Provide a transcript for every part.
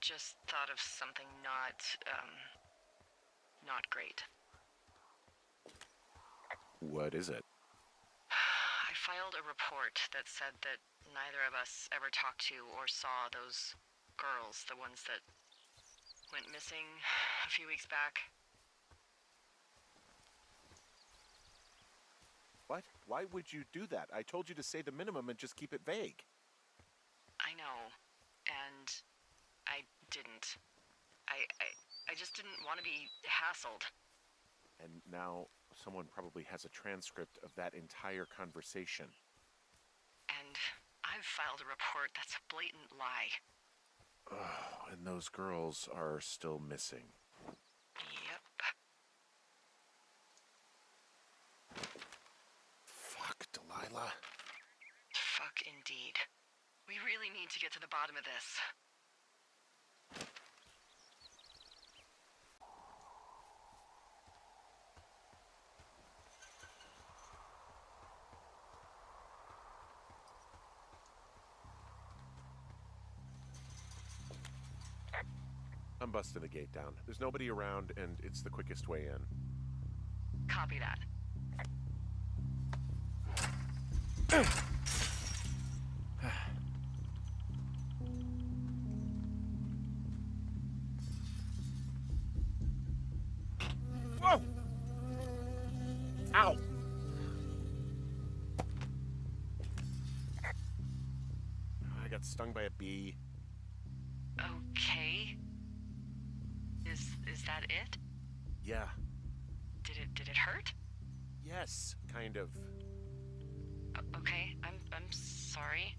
just thought of something not great. What is it? I filed a report that said that neither of us ever talked to or saw those girls, the ones that went missing a few weeks back. What? Why would you do that? I told you to say the minimum and just keep it vague. I know, and I didn't. I just didn't want to be hassled. And now someone probably has a transcript of that entire conversation. And I've filed a report that's a blatant lie. Oh, and those girls are still missing. Yep. Fuck, Delilah. Fuck indeed. We really need to get to the bottom of this. I'm busting the gate down. There's nobody around, and it's the quickest way in. Copy that. Whoa! Ow! I got stung by a bee. Okay. Is that it? Yeah. Did it hurt? Yes, kind of. Okay, I'm sorry.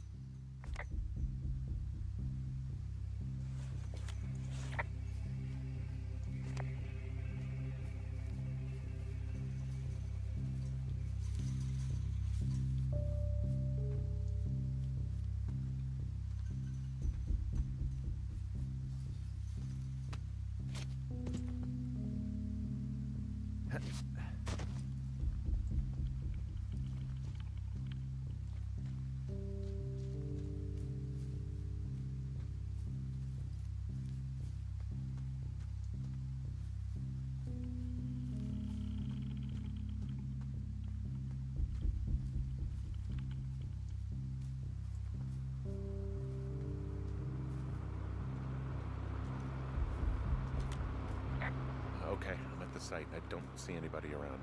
Okay, I'm at the site. I don't see anybody around.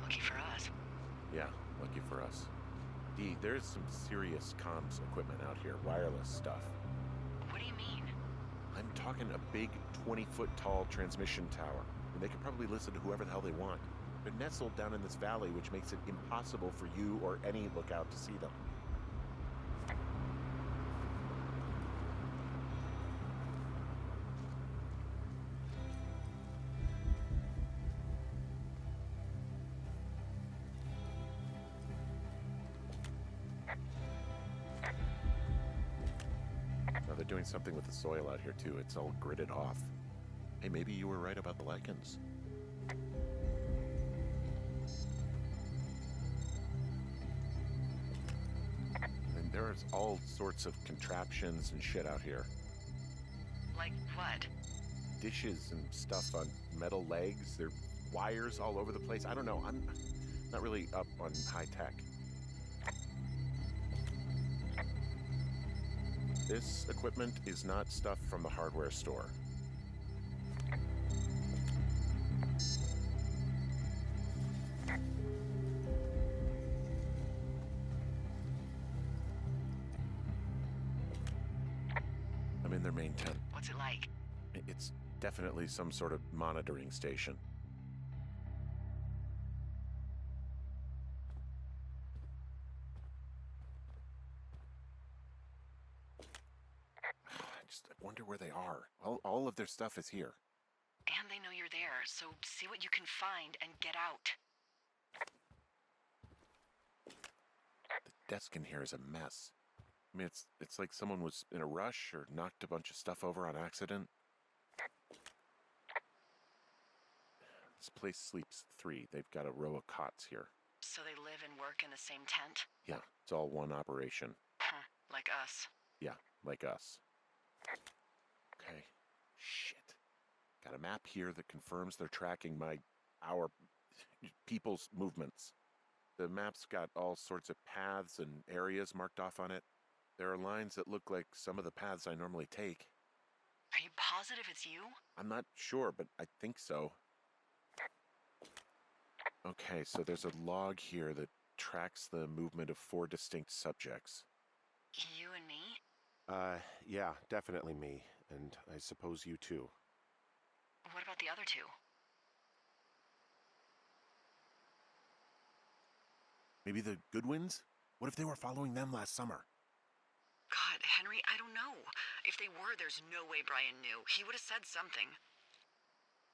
Lucky for us. Yeah, lucky for us. Dee, there's some serious comms equipment out here, wireless stuff. What do you mean? I'm talking a big 20-foot tall transmission tower, and they can probably listen to whoever the hell they want. They're nestled down in this valley, which makes it impossible for you or any lookout to see them. Now they're doing something with the soil out here too. It's all gridded off. Hey, maybe you were right about the lichens. And there's all sorts of contraptions and shit out here. Like what? Dishes and stuff on metal legs. There are wires all over the place. I don't know. I'm not really up on high tech. This equipment is not stuff from the hardware store. I'm in their main tent. What's it like? It's definitely some sort of monitoring station. I wonder where they are. All of their stuff is here. And they know you're there, so see what you can find and get out. The desk in here is a mess. I mean, it's like someone was in a rush or knocked a bunch of stuff over on accident. This place sleeps 3. They've got a row of cots here. So they live and work in the same tent? Yeah, it's all one operation. Huh, like us. Yeah, like us. Okay. Shit. Got a map here that confirms they're tracking our people's movements. The map's got all sorts of paths and areas marked off on it. There are lines that look like some of the paths I normally take. Are you positive it's you? I'm not sure, but I think so. Okay, so there's a log here that tracks the movement of 4 distinct subjects. You and me? Yeah, definitely me. And I suppose you too. What about the other 2? Maybe the Goodwins? What if they were following them last summer? God, Henry, I don't know. If they were, there's no way Brian knew. He would have said something.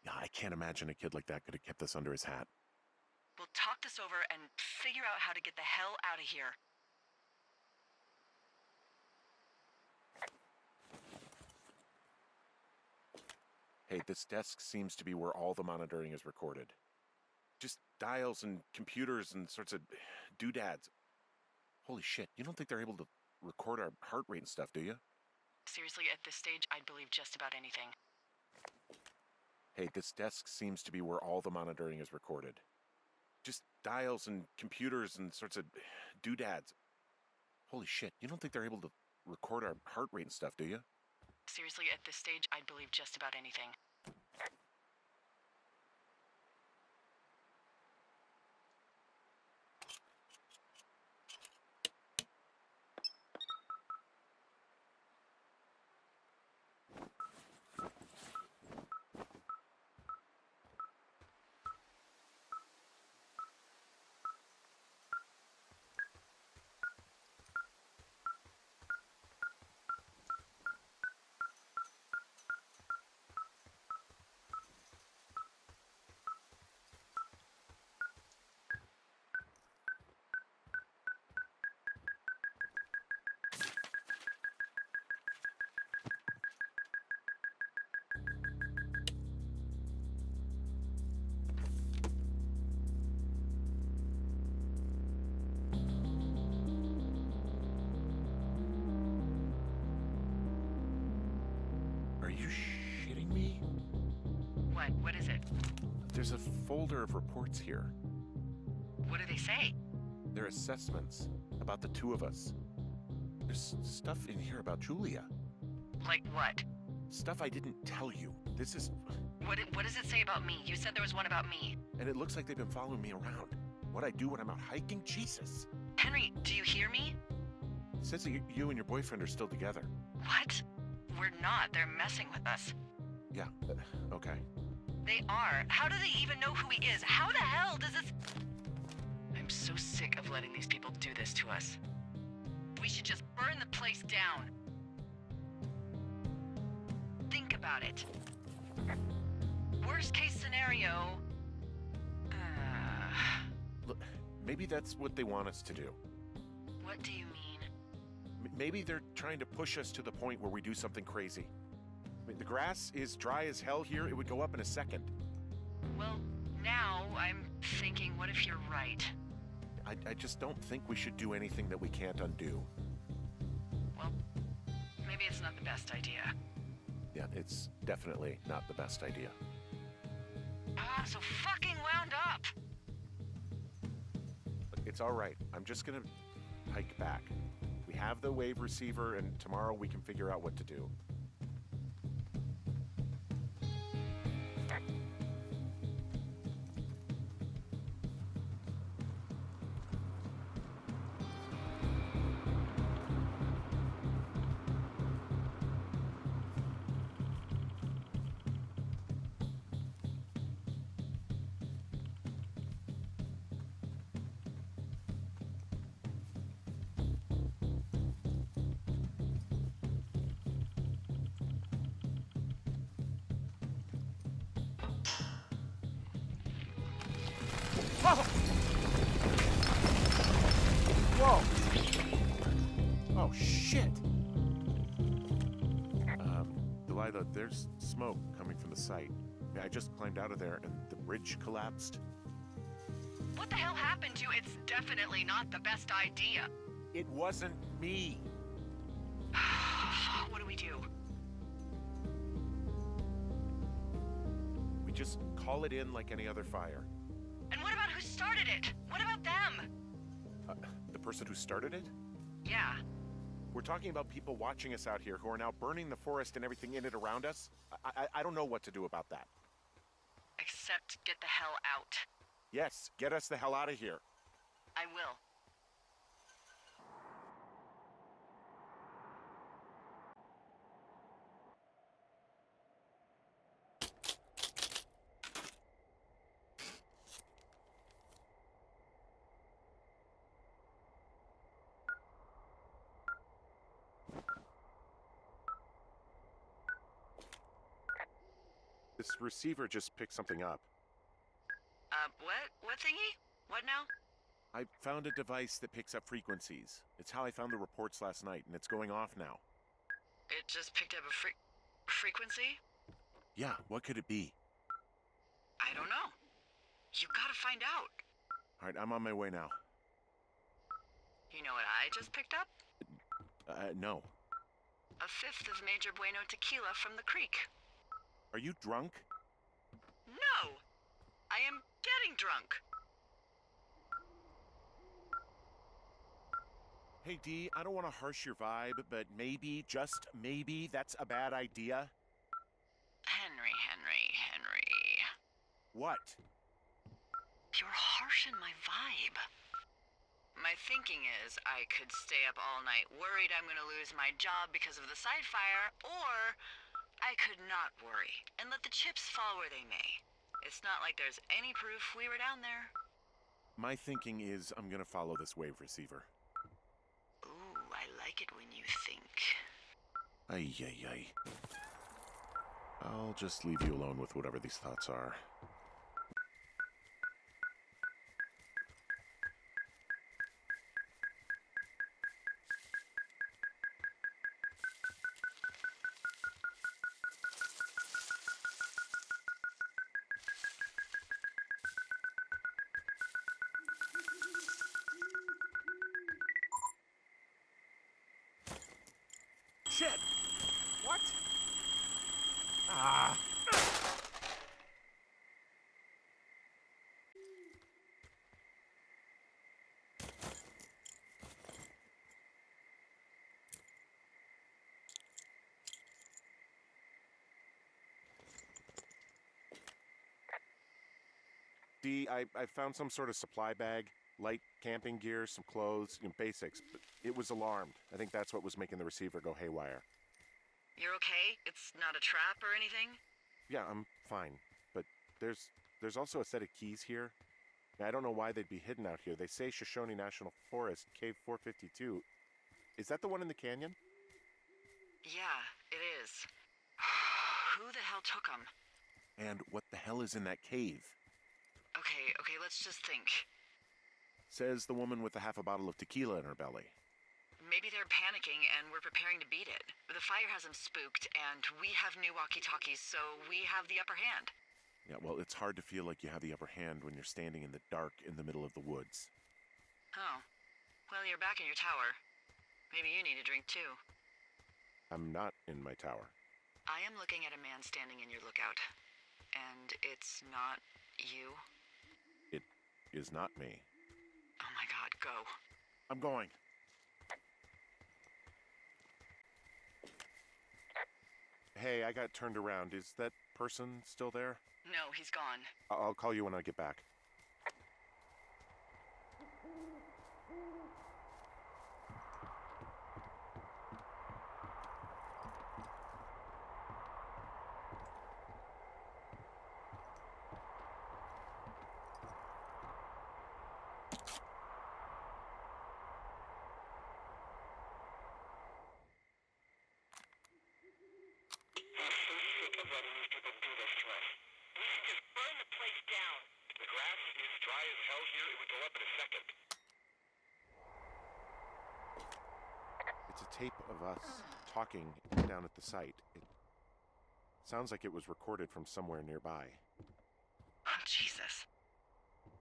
Yeah, I can't imagine a kid like that could have kept this under his hat. We'll talk this over and figure out how to get the hell out of here. Hey, this desk seems to be where all the monitoring is recorded. Just dials and computers and sorts of doodads. Holy shit, you don't think they're able to record our heart rate and stuff, do you? Seriously, at this stage, I'd believe just about anything. Hey, this desk seems to be where all the monitoring is recorded. Just dials and computers and sorts of doodads. Holy shit, you don't think they're able to record our heart rate and stuff, do you? Seriously, at this stage, I'd believe just about anything. Are you shitting me? What? What is it? There's a folder of reports here. What do they say? They're assessments about the 2 of us. There's stuff in here about Julia. Like what? Stuff I didn't tell you. This is... What does it say about me? You said there was one about me. And it looks like they've been following me around. What I do when I'm out hiking? Jesus. Henry, do you hear me? It says that you and your boyfriend are still together. What? We're not. They're messing with us. Yeah, okay. They are. How do they even know who he is? How the hell does this... I'm so sick of letting these people do this to us. We should just burn the place down. Think about it. Worst case scenario... Look, maybe that's what they want us to do. What do you mean? Maybe they're trying to push us to the point where we do something crazy. I mean, the grass is dry as hell here. It would go up in a second. Well, now I'm thinking, what if you're right? I just don't think we should do anything that we can't undo. Well, maybe it's not the best idea. Yeah, it's definitely not the best idea. Ah, so fucking wound up! It's all right. I'm just gonna hike back. We have the wave receiver, and tomorrow we can figure out what to do. Whoa! Oh, shit! Delilah, there's smoke coming from the site. I just climbed out of there and the bridge collapsed. What the hell happened to you? It's definitely not the best idea. It wasn't me. What do we do? Just call it in like any other fire. And what about who started it? What about them? The person who started it? Yeah. We're talking about people watching us out here who are now burning the forest and everything in it around us. I don't know what to do about that. Except get the hell out. Yes, get us the hell out of here. I will. This receiver just picked something up. What? What thingy? What now? I found a device that picks up frequencies. It's how I found the reports last night, and it's going off now. It just picked up a frequency? Yeah, what could it be? I don't know. You gotta find out. All right, I'm on my way now. You know what I just picked up? No. A fifth of Major Bueno tequila from the creek. Are you drunk? No! I am getting drunk. Hey, Dee, I don't want to harsh your vibe, but maybe, just maybe, that's a bad idea. Henry. What? You're harshing my vibe. My thinking is I could stay up all night worried I'm gonna lose my job because of the side fire, or I could not worry and let the chips fall where they may. It's not like there's any proof we were down there. My thinking is I'm gonna follow this wave receiver. Ooh, I like it when you think. Ay. I'll just leave you alone with whatever these thoughts are. Shit! What? Ah! Dee, I found some sort of supply bag, light camping gear, some clothes, basics, but it was alarmed. I think that's what was making the receiver go haywire. You're okay? It's not a trap or anything? Yeah, I'm fine, but there's also a set of keys here. I don't know why they'd be hidden out here. They say Shoshone National Forest, Cave 452. Is that the one in the canyon? Yeah, it is. Who the hell took them? And what the hell is in that cave? Okay, let's just think. Says the woman with a half a bottle of tequila in her belly. Maybe they're panicking and we're preparing to beat it. The fire has them spooked, and we have new walkie-talkies, so we have the upper hand. Yeah, well, it's hard to feel like you have the upper hand when you're standing in the dark in the middle of the woods. Oh. Well, you're back in your tower. Maybe you need a drink, too. I'm not in my tower. I am looking at a man standing in your lookout. And it's not you? It is not me. Oh my god, go. I'm going. Hey, I got turned around. Is that person still there? No, he's gone. I'll call you when I get back. It's a tape of us talking down at the site. It sounds like it was recorded from somewhere nearby. Oh, Jesus.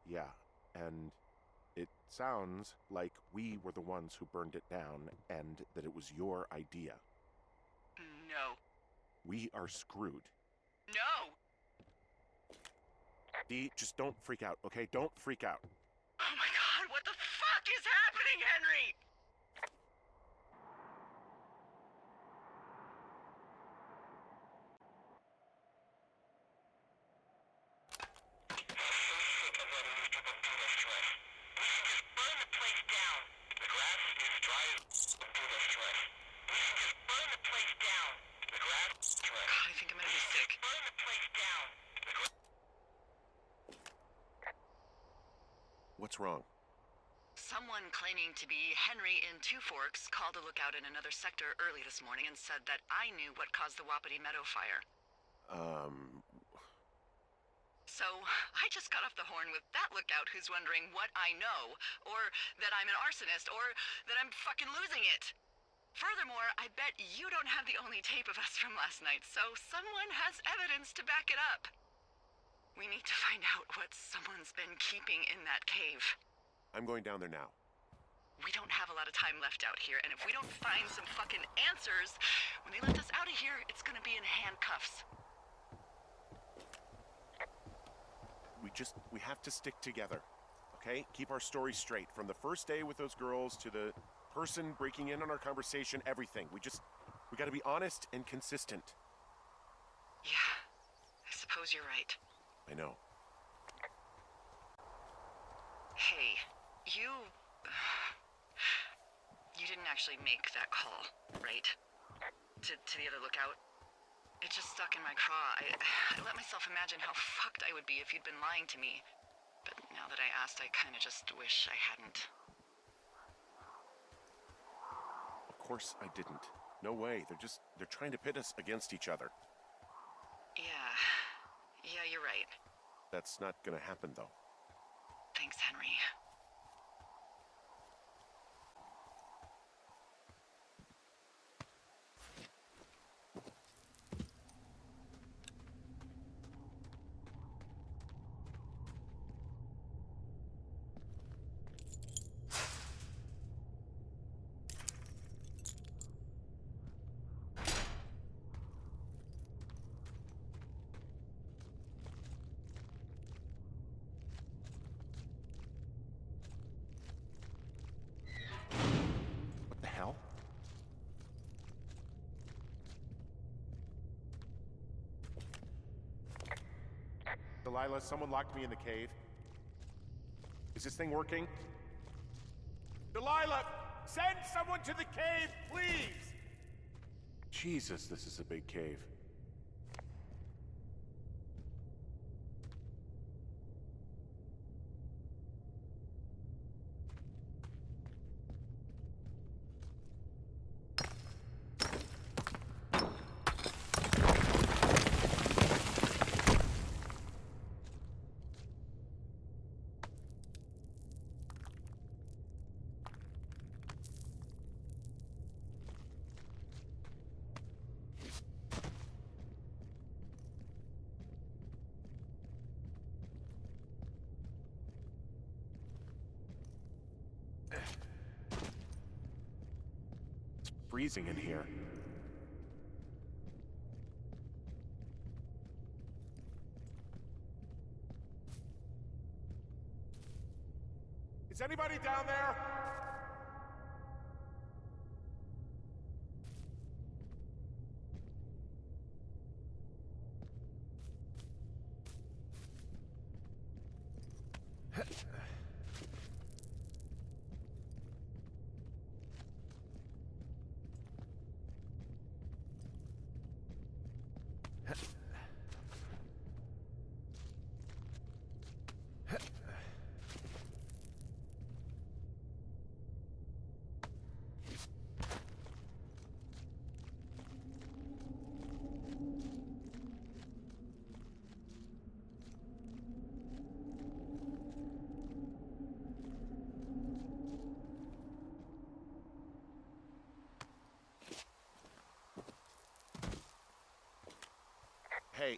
Yeah, and it sounds like we were the ones who burned it down and that it was your idea. No. We are screwed. No! Dee, just don't freak out, okay? Don't freak out. Oh my god, what the fuck is happening, Henry? God, I think I'm gonna be sick. What's wrong? Someone claiming to be Henry in Two Forks called a lookout in another sector early this morning and said that I knew what caused the Wapiti Meadow fire. So, I just got off the horn with that lookout who's wondering what I know, or that I'm an arsonist, or that I'm fucking losing it. Furthermore, I bet you don't have the only tape of us from last night, so someone has evidence to back it up. We need to find out what someone's been keeping in that cave. I'm going down there now. We don't have a lot of time left out here, and if we don't find some fucking answers, when they let us out of here, it's gonna be in handcuffs. We have to stick together, okay? Keep our story straight. From the first day with those girls to the person breaking in on our conversation, everything. We gotta be honest and consistent. Yeah, I suppose you're right. I know. Hey, you didn't actually make that call, right? To the other lookout? It just stuck in my craw. I let myself imagine how fucked I would be if you'd been lying to me. But now that I asked, I kinda just wish I hadn't. Of course I didn't. No way. They're trying to pit us against each other. Yeah, you're right. That's not gonna happen, though. Thanks, Henry. What the hell? Delilah, someone locked me in the cave. Is this thing working? Delilah, send someone to the cave, please! Jesus, this is a big cave. It's freezing in here. Is anybody down there?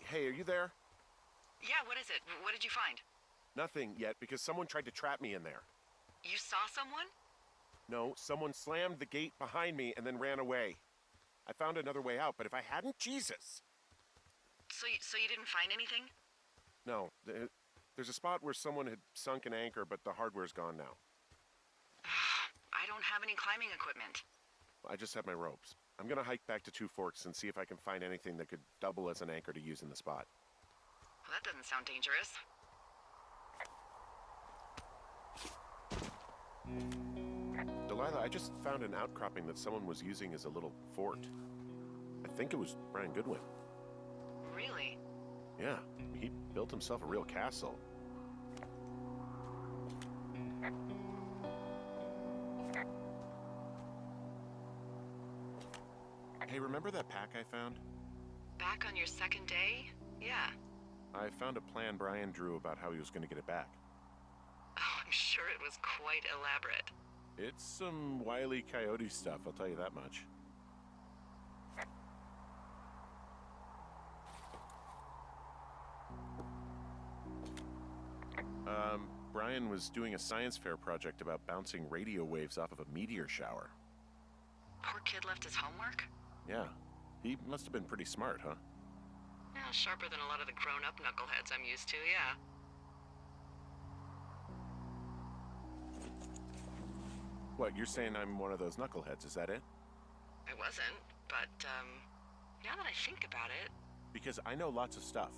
Hey, are you there? Yeah, what is it? What did you find? Nothing yet, because someone tried to trap me in there. You saw someone? No, someone slammed the gate behind me and then ran away. I found another way out, but if I hadn't, Jesus! So you didn't find anything? No, There's a spot where someone had sunk an anchor, but the hardware's gone now. I don't have any climbing equipment. I just have my ropes. I'm gonna hike back to Two Forks and see if I can find anything that could double as an anchor to use in the spot. Well, that doesn't sound dangerous. Delilah, I just found an outcropping that someone was using as a little fort. I think it was Brian Goodwin. Really? Yeah, he built himself a real castle. Hey, remember that pack I found? Back on your second day? Yeah. I found a plan Brian drew about how he was going to get it back. Oh, I'm sure it was quite elaborate. It's some Wile E. Coyote stuff, I'll tell you that much. Brian was doing a science fair project about bouncing radio waves off of a meteor shower. Poor kid left his homework? Yeah, he must have been pretty smart, huh? Yeah, sharper than a lot of the grown-up knuckleheads I'm used to, yeah. What, you're saying I'm one of those knuckleheads, is that it? I wasn't, but, now that I think about it... Because I know lots of stuff.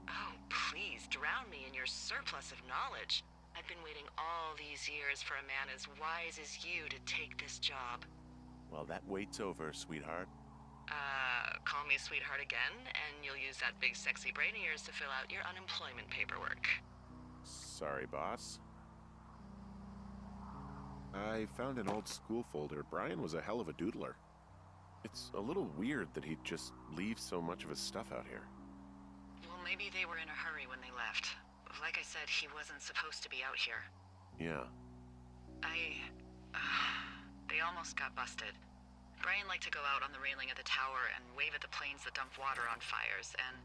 Oh, please, drown me in your surplus of knowledge. I've been waiting all these years for a man as wise as you to take this job. Well, that wait's over, sweetheart. Call me sweetheart again, and you'll use that big sexy brain of yours to fill out your unemployment paperwork. Sorry, boss. I found an old school folder. Brian was a hell of a doodler. It's a little weird that he'd just leave so much of his stuff out here. Well, maybe they were in a hurry when they left. Like I said, he wasn't supposed to be out here. Yeah. They almost got busted. Brian liked to go out on the railing of the tower and wave at the planes that dump water on fires, and...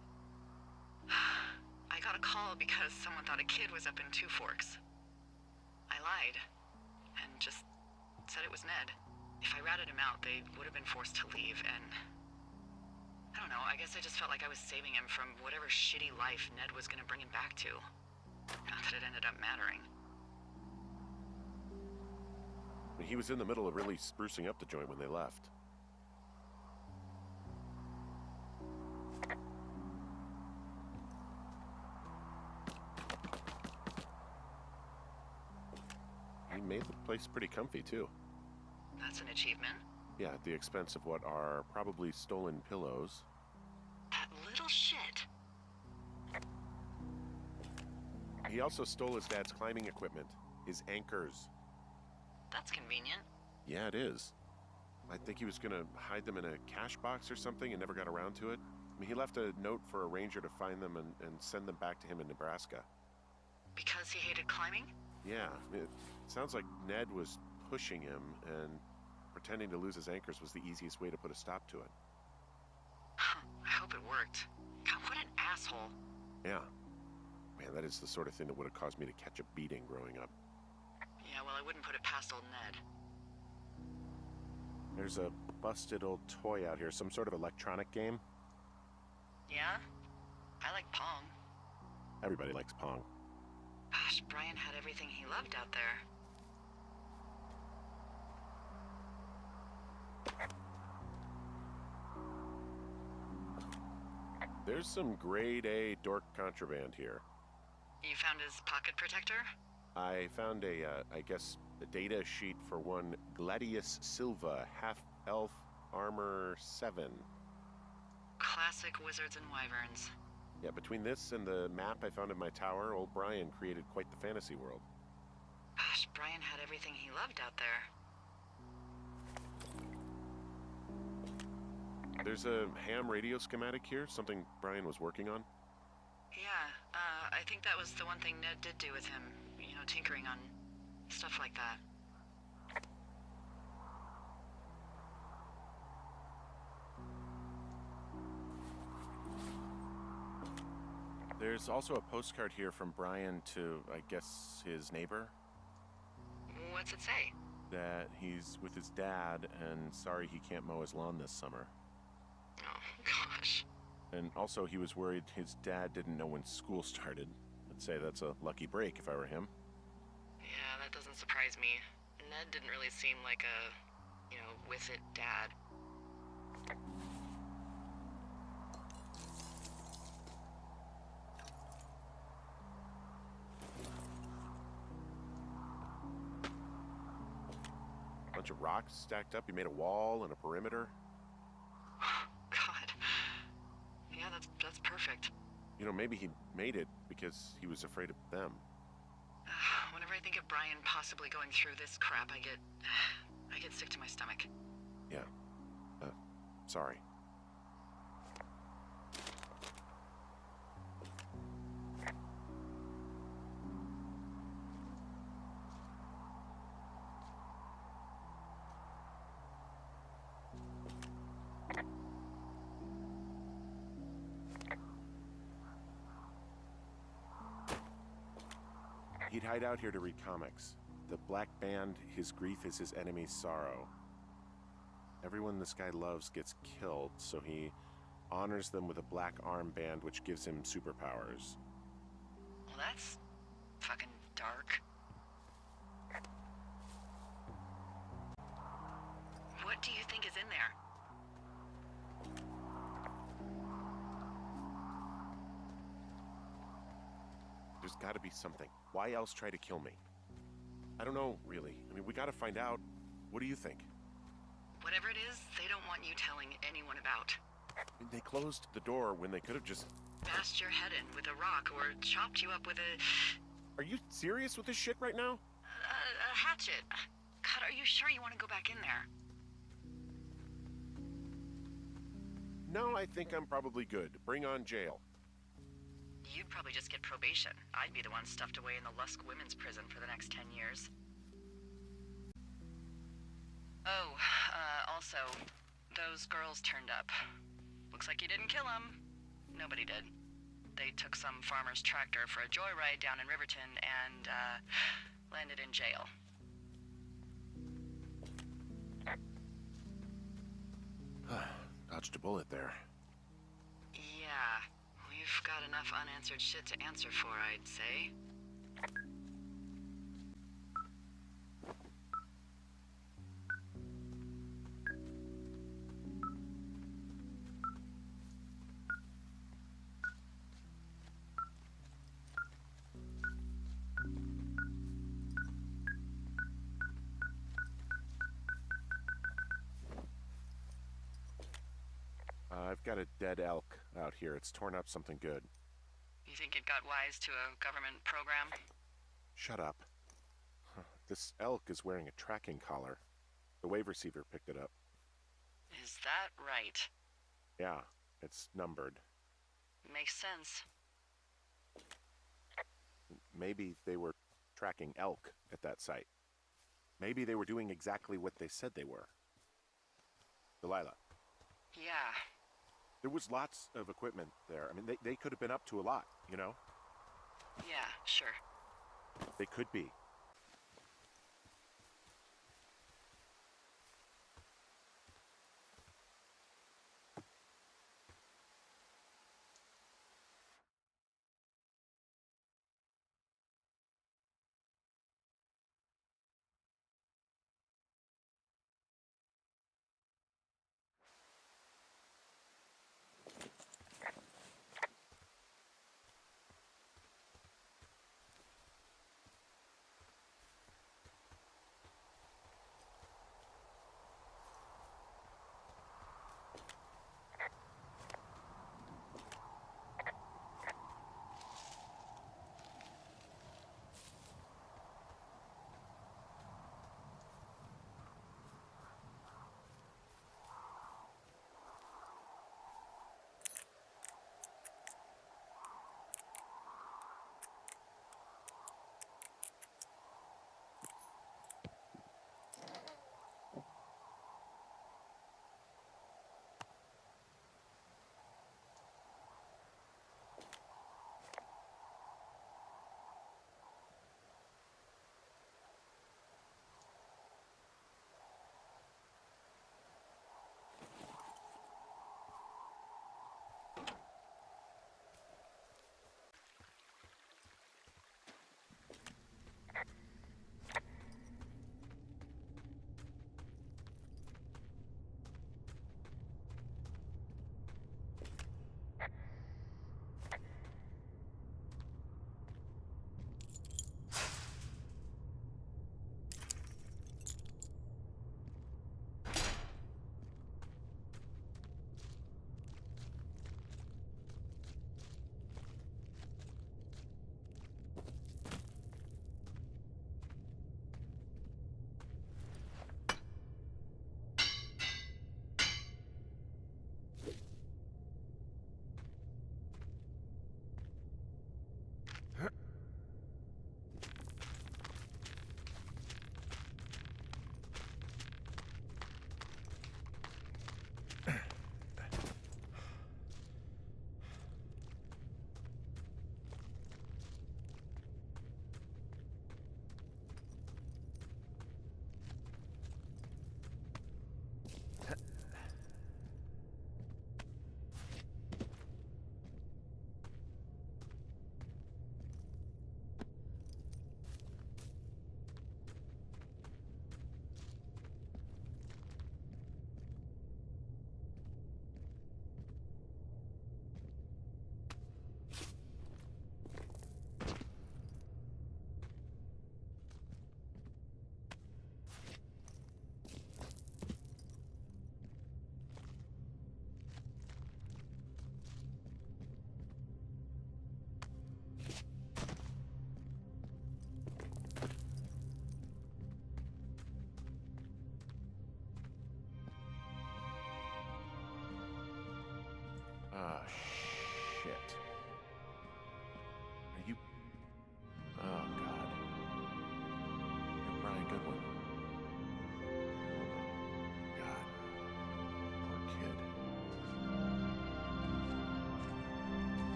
I got a call because someone thought a kid was up in Two Forks. I lied, and just said it was Ned. If I ratted him out, they would have been forced to leave, and... I don't know, I guess I just felt like I was saving him from whatever shitty life Ned was gonna bring him back to. Not that it ended up mattering. He was in the middle of really sprucing up the joint when they left. He made the place pretty comfy, too. That's an achievement. Yeah, at the expense of what are probably stolen pillows. That little shit. He also stole his dad's climbing equipment, his anchors. That's convenient. Yeah, it is. I think he was gonna hide them in a cash box or something and never got around to it. I mean, he left a note for a ranger to find them and send them back to him in Nebraska. Because he hated climbing? Yeah, it sounds like Ned was pushing him, and pretending to lose his anchors was the easiest way to put a stop to it. I hope it worked. God, what an asshole. Yeah. Man, that is the sort of thing that would have caused me to catch a beating growing up. Yeah, well, I wouldn't put it past old Ned. There's a busted old toy out here, some sort of electronic game. Yeah? I like Pong. Everybody likes Pong. Gosh, Brian had everything he loved out there. There's some grade A dork contraband here. You found his pocket protector? I found I guess, a data sheet for one Gladius Silva, half-elf armor 7. Classic wizards and wyverns. Yeah, between this and the map I found in my tower, old Brian created quite the fantasy world. Gosh, Brian had everything he loved out there. There's a ham radio schematic here, something Brian was working on. Yeah, I think that was the one thing Ned did do with him. You know, tinkering on stuff like that. There's also a postcard here from Brian to, I guess, his neighbor. What's it say? That he's with his dad and sorry he can't mow his lawn this summer. Oh, gosh. And also he was worried his dad didn't know when school started. I'd say that's a lucky break if I were him. Yeah, that doesn't surprise me. Ned didn't really seem like a, with it dad. Bunch of rocks stacked up. He made a wall and a perimeter. God. Yeah, that's perfect. Maybe he made it because he was afraid of them. Whenever I think of Brian possibly going through this crap, I get sick to my stomach. Yeah. Sorry. He'd hide out here to read comics. The Black Band, his grief is his enemy's sorrow. Everyone this guy loves gets killed, so he honors them with a black armband which gives him superpowers. Well, that's fucking dark. What do you think is in there? There's gotta be something. Why else try to kill me? I don't know, really. I mean, we gotta find out. What do you think? Whatever it is, they don't want you telling anyone about. I mean, they closed the door when they could have just... Bashed your head in with a rock or chopped you up with a... Are you serious with this shit right now? a hatchet. God, are you sure you want to go back in there? No, I think I'm probably good. Bring on jail. You'd probably just get probation. I'd be the one stuffed away in the Lusk Women's Prison for the next 10 years. Oh, also, those girls turned up. Looks like you didn't kill them. Nobody did. They took some farmer's tractor for a joyride down in Riverton and, landed in jail. Dodged a bullet there. Yeah, we've got enough unanswered shit to answer for, I'd say. I've got a dead elk out here. It's torn up something good. You think it got wise to a government program? Shut up. This elk is wearing a tracking collar. The wave receiver picked it up. Is that right? Yeah, it's numbered. Makes sense. Maybe they were tracking elk at that site. Maybe they were doing exactly what they said they were. Delilah. Yeah. There was lots of equipment there. I mean, they could have been up to a lot, you know? Yeah, sure. They could be.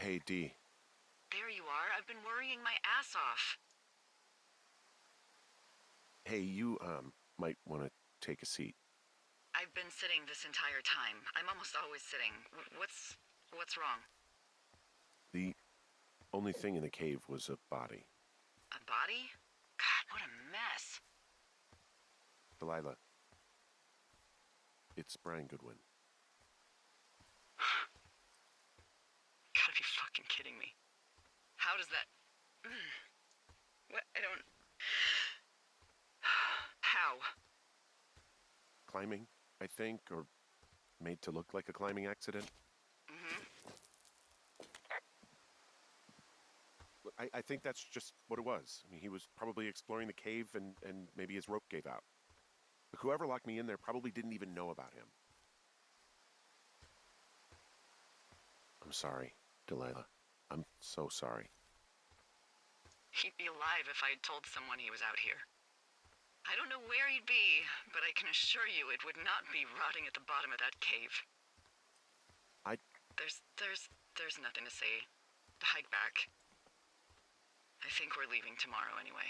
Hey, Dee. There you are. I've been worrying my ass off. Hey, you, might want to take a seat. I've been sitting this entire time. I'm almost always sitting. What's wrong? The only thing in the cave was a body. A body? God, what a mess. Delilah. It's Brian Goodwin. Gotta be fucking kidding me. How does that... What? I don't... How? Climbing, I think, or made to look like a climbing accident. Mm-hmm. I think that's just what it was. I mean, he was probably exploring the cave and maybe his rope gave out. But whoever locked me in there probably didn't even know about him. I'm sorry, Delilah. I'm so sorry. He'd be alive if I had told someone he was out here. I don't know where he'd be, but I can assure you it would not be rotting at the bottom of that cave. There's nothing to say. Hike back. I think we're leaving tomorrow anyway.